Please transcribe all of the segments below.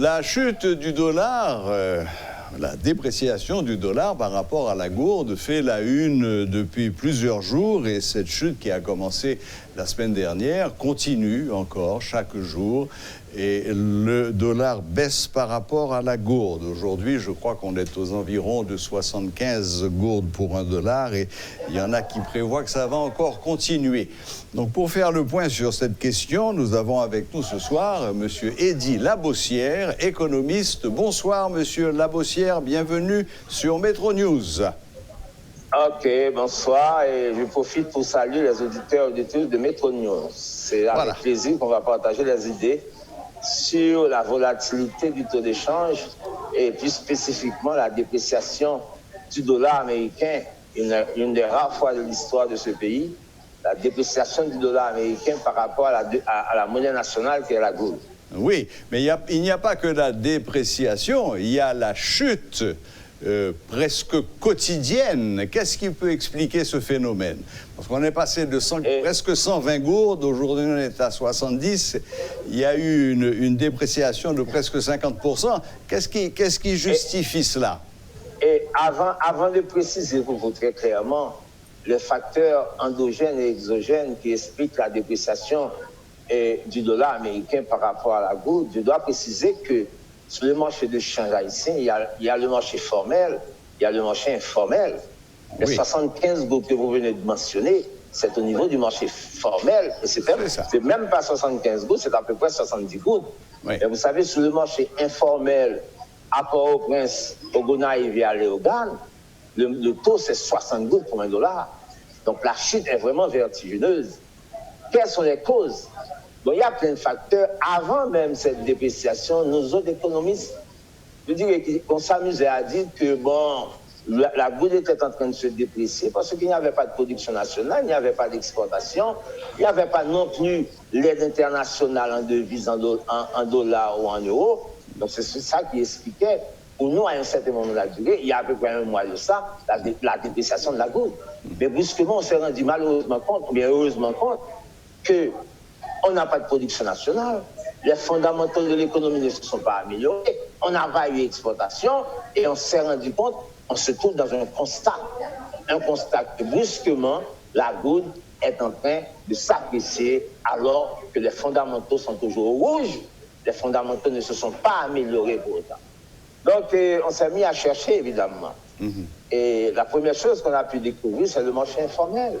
La chute du dollar, la dépréciation du dollar par rapport à la gourde fait la une depuis plusieurs jours et cette chute qui a commencé la semaine dernière continue encore chaque jour et le dollar baisse par rapport à la gourde. Aujourd'hui, je crois qu'on est aux environs de 75 gourdes pour $1 et il y en a qui prévoient que ça va encore continuer. Donc pour faire le point sur cette question, nous avons avec nous ce soir M. Eddy Labossière, économiste. Bonsoir M. Labossière, bienvenue sur Metro News. Ok, bonsoir et je profite pour saluer les auditeurs et auditrices de Metro News. C'est avec plaisir qu'on va partager les idées sur la volatilité du taux d'échange et plus spécifiquement la dépréciation du dollar américain, une des rares fois de l'histoire de ce pays, la dépréciation du dollar américain par rapport à la monnaie nationale qui est la gourde. Oui, mais il n'y a pas que la dépréciation, il y a la chute presque quotidienne. Qu'est-ce qui peut expliquer ce phénomène? Parce qu'on est passé de presque 120 gourdes, aujourd'hui on est à 70. Il y a eu une dépréciation de presque 50%. Qu'est-ce qui justifie cela? Et avant de préciser pour vous très clairement les facteurs endogènes et exogènes qui expliquent la dépréciation du dollar américain par rapport à la gourde, je dois préciser que sur le marché de change haïtien, il y a le marché formel, il y a le marché informel. Les 75 gourdes que vous venez de mentionner, c'est au niveau du marché formel. Et c'est même pas 75 gourdes, c'est à peu près 70 gourdes. Oui. Et vous savez, sur le marché informel, à Port-au-Prince, au Gonaïves et à Léogane, le taux, c'est 60 gouttes pour $1. Donc la chute est vraiment vertigineuse. Quelles sont les causes? Bon, il y a plein de facteurs. Avant même cette dépréciation, nos autres économistes, je dirais qu'on s'amusait à dire que bon, la gourde était en train de se déprécier parce qu'il n'y avait pas de production nationale, il n'y avait pas d'exportation, il n'y avait pas non plus l'aide internationale en devises, en dollars ou en euros. Donc c'est ça qui expliquait, pour nous, à un certain moment de la durée, il y a à peu près un mois de ça, la dépréciation de la gourde. Mais brusquement, on s'est rendu malheureusement compte, ou bien heureusement compte, qu'on n'a pas de production nationale, les fondamentaux de l'économie ne se sont pas améliorés, on n'a pas eu exportation et on s'est rendu compte, on se trouve dans un constat que brusquement, la gourde est en train de s'apprécier alors que les fondamentaux sont toujours rouges, les fondamentaux ne se sont pas améliorés pour autant. Donc, on s'est mis à chercher, évidemment. Et la première chose qu'on a pu découvrir, c'est le marché informel.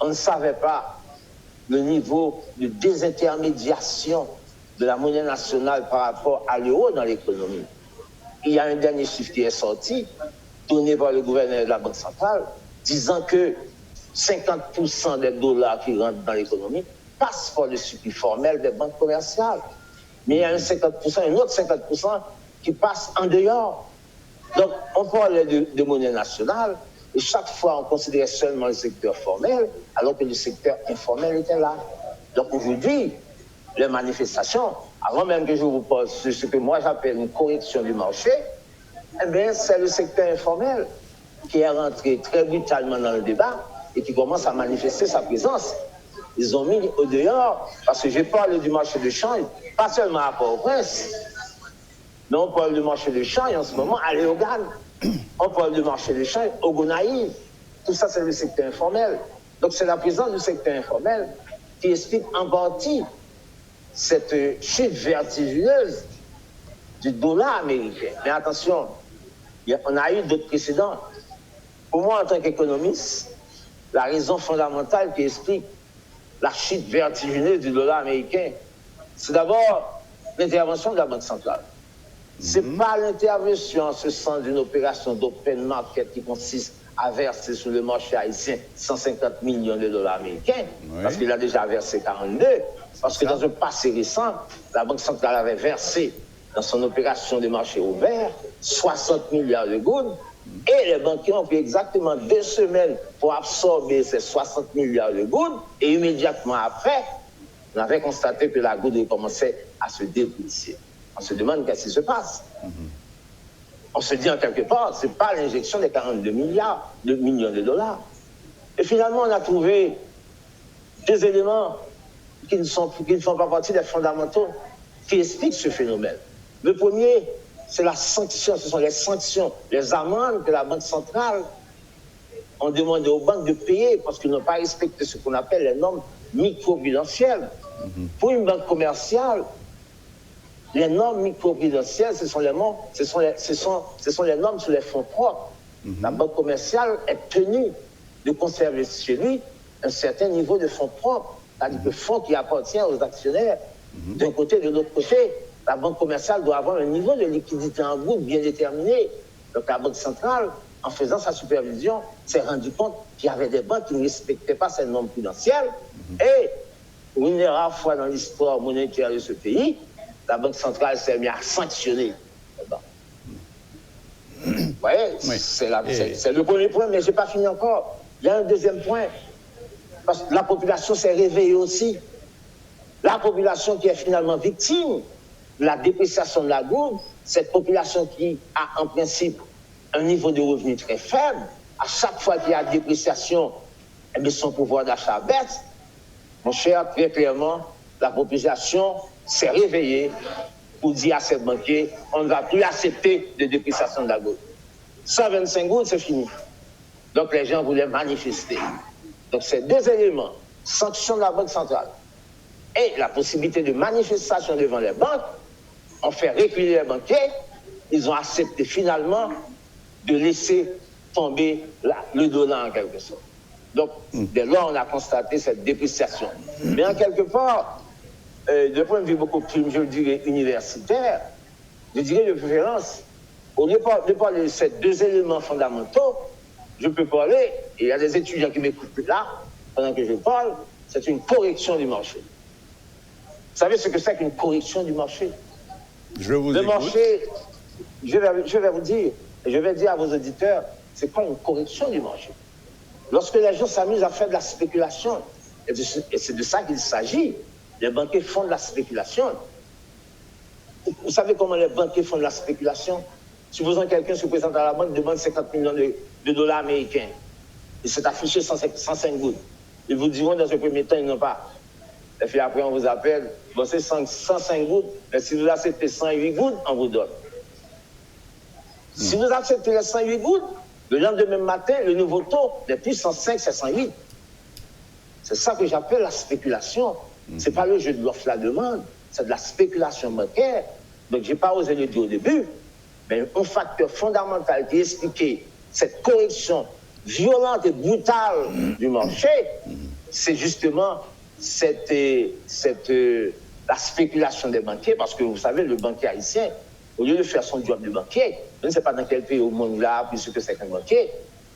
On ne savait pas le niveau de désintermédiation de la monnaie nationale par rapport à l'euro dans l'économie. Il y a un dernier chiffre qui est sorti, donné par le gouverneur de la Banque centrale, disant que 50% des dollars qui rentrent dans l'économie passent par le circuit formel des banques commerciales. Mais il y a un autre 50% qui passe en dehors. Donc, on parlait de monnaie nationale, et chaque fois, on considérait seulement le secteur formel, alors que le secteur informel était là. Donc aujourd'hui, les manifestations, avant même que je vous pose ce que moi j'appelle une correction du marché, eh bien, c'est le secteur informel qui est rentré très brutalement dans le débat et qui commence à manifester sa présence. Ils ont mis au dehors, parce que je parle du marché de change, pas seulement à Port-au-Prince, mais on parle du marché de change en ce moment à Léogane. On parle du marché de change au Gonaïves. Tout ça, c'est le secteur informel. Donc, c'est la présence du secteur informel qui explique en partie cette chute vertigineuse du dollar américain. Mais attention, on a eu d'autres précédents. Pour moi, en tant qu'économiste, la raison fondamentale qui explique la chute vertigineuse du dollar américain, c'est d'abord l'intervention de la Banque centrale. Ce n'est pas l'intervention en ce sens d'une opération d'open market qui consiste à verser sur le marché haïtien 150 millions de dollars américains, parce qu'il a déjà versé 42, parce que dans un passé récent, la Banque centrale avait versé dans son opération de marché ouvert 60 milliards de gourdes, et les banquiers ont pris exactement 2 semaines pour absorber ces 60 milliards de gourdes, et immédiatement après, on avait constaté que la gourde commençait à se déprécier. On se demande qu'est-ce qui se passe. On se dit en quelque part, ce n'est pas l'injection des 42 millions de dollars. Et finalement, on a trouvé 2 éléments qui ne font pas partie des fondamentaux. qui expliquent ce phénomène. Le premier, c'est la sanction, ce sont les sanctions, les amendes que la Banque centrale a demandé aux banques de payer parce qu'ils n'ont pas respecté ce qu'on appelle les normes microprudentielles. Pour une banque commerciale, les normes microprudentielles, ce sont les normes sur les fonds propres. La banque commerciale est tenue de conserver chez lui un certain niveau de fonds propres, c'est-à-dire que fonds qui appartient aux actionnaires. D'un côté et de l'autre côté, la banque commerciale doit avoir un niveau de liquidité en groupe bien déterminé. Donc la Banque centrale, en faisant sa supervision, s'est rendu compte qu'il y avait des banques qui ne respectaient pas ces normes prudentielles. Et pour une rare fois dans l'histoire monétaire de ce pays, la Banque centrale s'est mise à sanctionner les banques. Vous voyez, c'est le premier point, mais je n'ai pas fini encore. Il y a un deuxième point, parce que la population s'est réveillée aussi. La population qui est finalement victime de la dépréciation de la gourde, cette population qui a en principe un niveau de revenu très faible, à chaque fois qu'il y a dépréciation, eh bien, son pouvoir d'achat baisse. Mon cher, très clairement, la population s'est réveillée pour dire à ces banquiers, on ne va plus accepter de dépréciation de la gourde. 125 gourdes, c'est fini. Donc les gens voulaient manifester. Donc ces deux éléments, sanction de la Banque centrale et la possibilité de manifestation devant les banques, ont fait reculer les banquiers. Ils ont accepté finalement de laisser tomber le dollar en quelque sorte. Donc, dès lors, on a constaté cette dépréciation. Mais en quelque part, d'un point de vue beaucoup plus, je dirais, universitaire, je dirais de préférence, au lieu de parler de ces deux éléments fondamentaux, je peux parler, et il y a des étudiants qui m'écoutent là, pendant que je parle, c'est une correction du marché. Vous savez ce que c'est qu'une correction du marché? Je vous Le écoute. marché, je vais vous dire, et je vais dire à vos auditeurs, c'est quoi une correction du marché? Lorsque les gens s'amusent à faire de la spéculation, et c'est de ça qu'il s'agit, les banquiers font de la spéculation. Vous savez comment les banquiers font de la spéculation? Supposons que quelqu'un se présente à la banque, demande 50 millions de dollars américains. Et c'est affiché 105 gouttes. Ils vous diront dans un premier temps, ils n'ont pas. Et puis après, on vous appelle, bon, c'est 105 gouttes, mais si vous acceptez 108 gouttes, on vous donne. Si vous acceptez les 108 gouttes, le lendemain matin, le nouveau taux n'est plus 105, c'est 108. C'est ça que j'appelle la spéculation. Ce n'est pas le jeu de l'offre, la demande, c'est de la spéculation bancaire. Donc, je n'ai pas osé le dire au début, mais un facteur fondamental qui expliquait cette correction violente et brutale du marché, c'est justement la spéculation des banquiers, parce que vous savez, le banquier haïtien, au lieu de faire son job de banquier, je ne sais pas dans quel pays au monde là, plus ce que c'est qu'un banquier,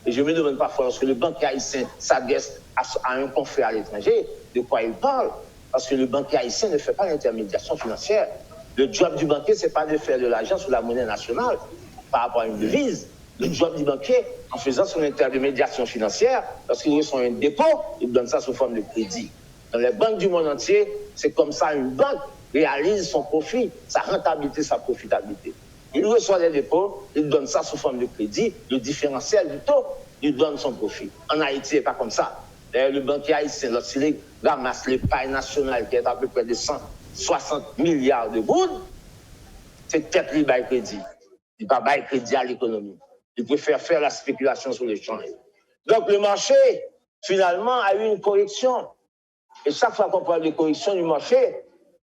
et je me demande parfois, lorsque le banquier haïtien s'adresse à un confrère à l'étranger, de quoi il parle, parce que le banquier haïtien ne fait pas l'intermédiation financière. Le job du banquier, ce n'est pas de faire de l'argent sur la monnaie nationale par rapport à une devise. Le job du banquier, en faisant son intermédiation financière, lorsqu'il reçoit un dépôt, il donne ça sous forme de crédit. Dans les banques du monde entier, c'est comme ça une banque réalise son profit, sa rentabilité, sa profitabilité. Il reçoit les dépôts, il donne ça sous forme de crédit, le différentiel du taux, il donne son profit. En Haïti, ce n'est pas comme ça. D'ailleurs, le banquier haïtien, lorsqu'il ramasse l'épargne nationale qui est à peu près de 160 milliards de gouttes, c'est peut-être lui bail crédit. Il ne va pas bail crédit à l'économie. Il préfère faire la spéculation sur le change. Donc le marché, finalement, a eu une correction. Et chaque fois qu'on parle de correction du marché,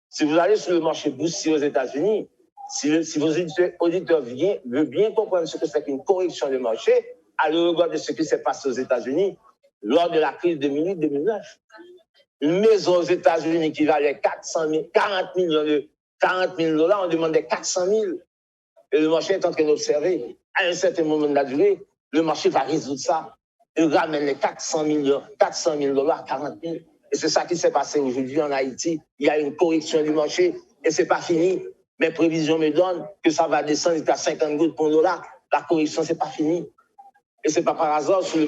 si vous allez sur le marché boursier aux États-Unis, si vos auditeurs veulent bien comprendre ce que c'est qu'une correction du marché, allez regarder ce qui s'est passé aux États-Unis lors de la crise de 2008-2009. Une maison aux États-Unis qui valait 40 000 dollars, on demandait 400 000. Et le marché est en train d'observer. À un certain moment de la durée, le marché va résoudre ça. Il ramène les 400 000 dollars, 40 000. Et c'est ça qui s'est passé aujourd'hui en Haïti. Il y a une correction du marché et c'est pas fini. Mes prévisions me donnent que ça va descendre jusqu'à 50 gouttes pour $1. La correction, c'est pas fini. Et c'est pas par hasard sur le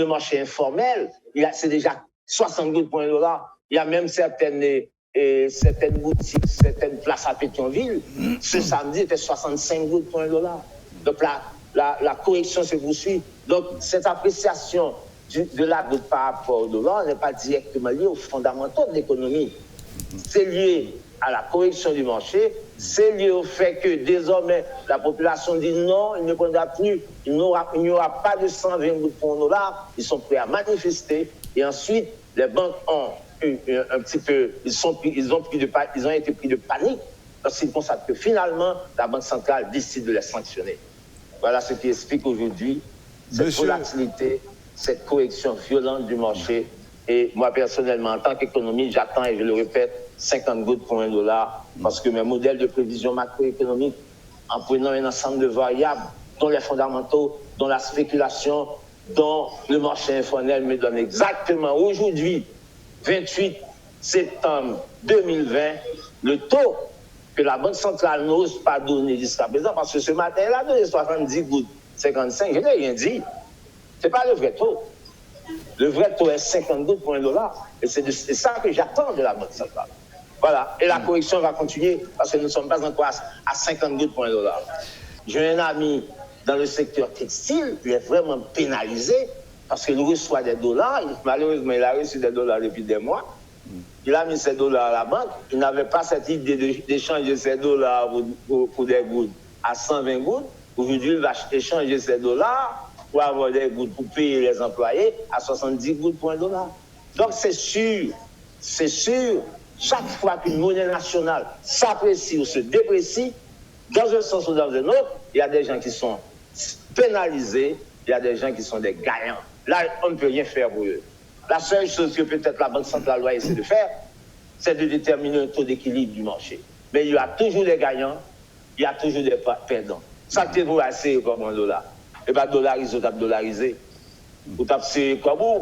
marché informel, c'est déjà 60 gouttes pour $1. Il y a même certaines boutiques, certaines places à Pétionville. Ce samedi, c'était 65 gouttes pour $1. Donc la correction se poursuit. Donc cette appréciation de la goutte par rapport au dollar n'est pas directement liée aux fondamentaux de l'économie. C'est lié à la correction du marché, c'est lié au fait que désormais la population dit non, il ne prendra plus, il n'y aura pas de 120 gouttes pour $1. Ils sont prêts à manifester. Et ensuite, les banques ont eu un petit peu, ils ont été pris de panique lorsqu'ils constatent que finalement, la Banque centrale décide de les sanctionner. Voilà ce qui explique aujourd'hui cette volatilité, cette correction violente du marché. Et moi, personnellement, en tant qu'économiste, j'attends, et je le répète, 50 gouttes pour $1, parce que mes modèles de prévision macroéconomique, en prenant un ensemble de variables, dont les fondamentaux, dont la spéculation, dont le marché informel, me donnent exactement aujourd'hui, 28 septembre 2020, le taux que la Banque centrale n'ose pas donner jusqu'à présent, parce que ce matin, elle a donné 70 gouttes, 55, je n'ai rien dit. Ce n'est pas le vrai taux. Le vrai taux est 50 gouttes pour $1. Et c'est ça que j'attends de la Banque centrale. Voilà. Et la correction va continuer parce que nous ne sommes pas encore à 50 gouttes pour $1. J'ai un ami dans le secteur textile, il est vraiment pénalisé parce qu'il reçoit des dollars. Malheureusement, il a reçu des dollars depuis des mois. Il a mis ses dollars à la banque. Il n'avait pas cette idée d'échanger ses dollars pour des gouttes à 120 gouttes. Aujourd'hui, il va échanger ses dollars pour avoir des gouttes pour payer les employés à 70 gouttes pour $1. Donc c'est sûr, chaque fois qu'une monnaie nationale s'apprécie ou se déprécie, dans un sens ou dans un autre, il y a des gens qui sont pénalisés, il y a des gens qui sont des gagnants. Là, on ne peut rien faire pour eux. La seule chose que peut-être la Banque centrale doit essayer de faire, c'est de déterminer un taux d'équilibre du marché. Mais il y a toujours des gagnants, il y a toujours des perdants. Ça que vous assez comme $1. Et bien, dollarisé ou dollarisé. Vous tapez comme vous,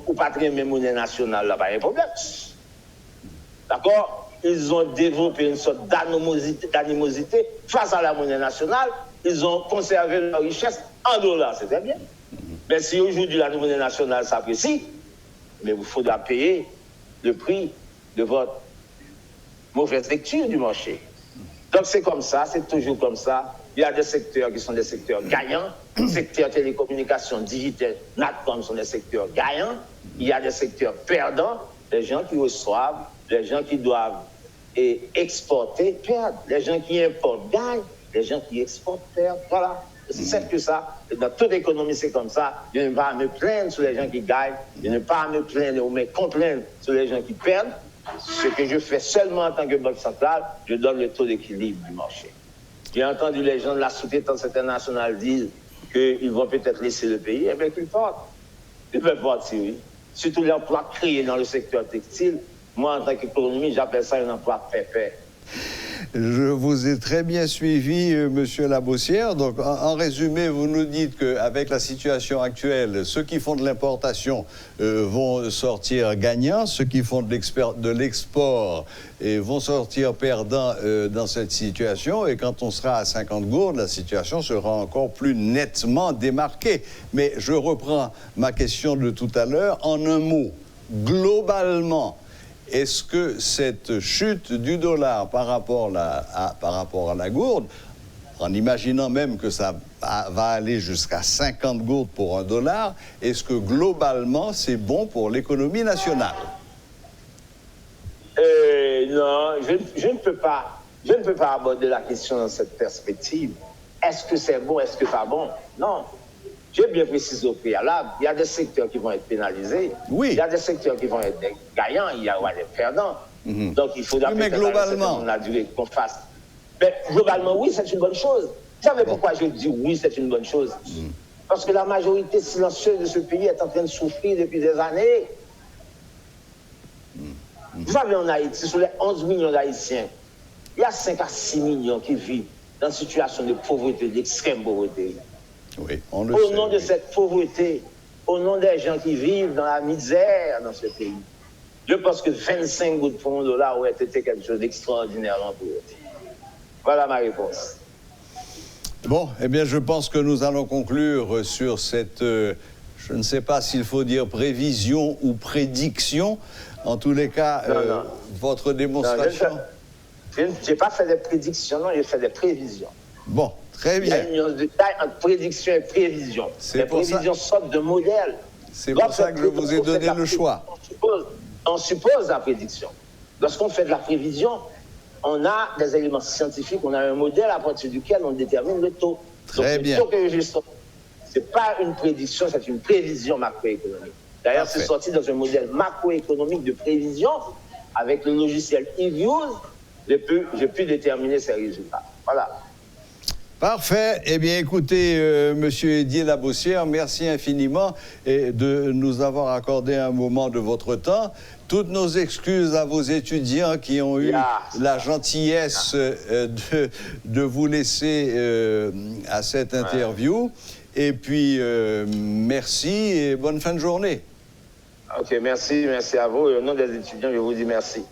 ou pas très monnaie nationale, là, pas un problème. D'accord? Ils ont développé une sorte d'animosité face à la monnaie nationale. Ils ont conservé leur richesse en dollars, c'est très bien. Mais si aujourd'hui la monnaie nationale s'apprécie, mais il faudra payer le prix de votre mauvaise lecture du marché. Donc c'est comme ça, c'est toujours comme ça. Il y a des secteurs qui sont des secteurs gagnants. Secteur télécommunications, digital, NATCOM sont des secteurs gagnants. Il y a des secteurs perdants. Les gens qui reçoivent, les gens qui doivent exporter perdent. Les gens qui importent gagnent. Les gens qui exportent perdent. Voilà. C'est simple que ça. Dans toute économie, c'est comme ça. Je n'ai pas à me plaindre sur les gens qui gagnent. Je n'ai pas à me plaindre ou me complaindre sur les gens qui perdent. Ce que je fais seulement en tant que banque centrale, je donne le taux d'équilibre du marché. J'ai entendu les gens de la sous-traitance internationale dire qu'ils vont peut-être laisser le pays. Eh bien, qu'ils partent. Ils peuvent partir, oui. Surtout les emplois créés dans le secteur textile. Moi, en tant qu'économiste, j'appelle ça un emploi pépère. Je vous ai très bien suivi, Monsieur Labossière. Donc, en résumé, vous nous dites qu'avec la situation actuelle, ceux qui font de l'importation vont sortir gagnants, ceux qui font de l'export vont sortir perdants dans cette situation. Et quand on sera à 50 gourdes, la situation sera encore plus nettement démarquée. Mais je reprends ma question de tout à l'heure en un mot. Globalement, est-ce que cette chute du dollar par rapport à la gourde, en imaginant même que ça va aller jusqu'à 50 gourdes pour $1, est-ce que globalement c'est bon pour l'économie nationale? Non, je ne peux pas aborder la question dans cette perspective. Est-ce que c'est bon, est-ce que pas bon? Non. J'ai bien précisé au préalable, il y a des secteurs qui vont être pénalisés, oui. Il y a des secteurs qui vont être des gagnants, il y aura des perdants. Donc il faudra peut-être globalement la durée qu'on fasse. Mais globalement, oui, c'est une bonne chose. Vous savez pourquoi je dis oui, c'est une bonne chose? Parce que la majorité silencieuse de ce pays est en train de souffrir depuis des années. Vous savez, en Haïti, sur les 11 millions d'Haïtiens, il y a 5 à 6 millions qui vivent dans une situation de pauvreté, d'extrême pauvreté. Oui, on le au sait, nom de cette pauvreté, au nom des gens qui vivent dans la misère dans ce pays, je pense que 25 gouttes pour $1 aurait été quelque chose d'extraordinaire pour eux. Voilà ma réponse. Bon, eh bien, je pense que nous allons conclure sur cette, je ne sais pas s'il faut dire prévision ou prédiction. En tous les cas, non. votre démonstration... Je n'ai pas fait des prédictions, non, j'ai fait des prévisions. Bon, très bien. Il y a une nuance de taille entre prédiction et prévision. Les prévisions sortent de modèles. C'est pour ça que je vous ai donné le choix. On suppose la prédiction. Lorsqu'on fait de la prévision, on a des éléments scientifiques, on a un modèle à partir duquel on détermine le taux. Très bien. Le taux que je sors, ce n'est pas une prédiction, c'est une prévision macroéconomique. D'ailleurs, c'est sorti dans un modèle macroéconomique de prévision. Avec le logiciel eViews, j'ai pu déterminer ces résultats. Voilà. Parfait. Eh bien, écoutez, Monsieur Edier Labossière, merci infiniment de nous avoir accordé un moment de votre temps. Toutes nos excuses à vos étudiants qui ont eu la gentillesse de vous laisser à cette interview. Et puis, merci et bonne fin de journée. OK, merci à vous. Et au nom des étudiants, je vous dis merci.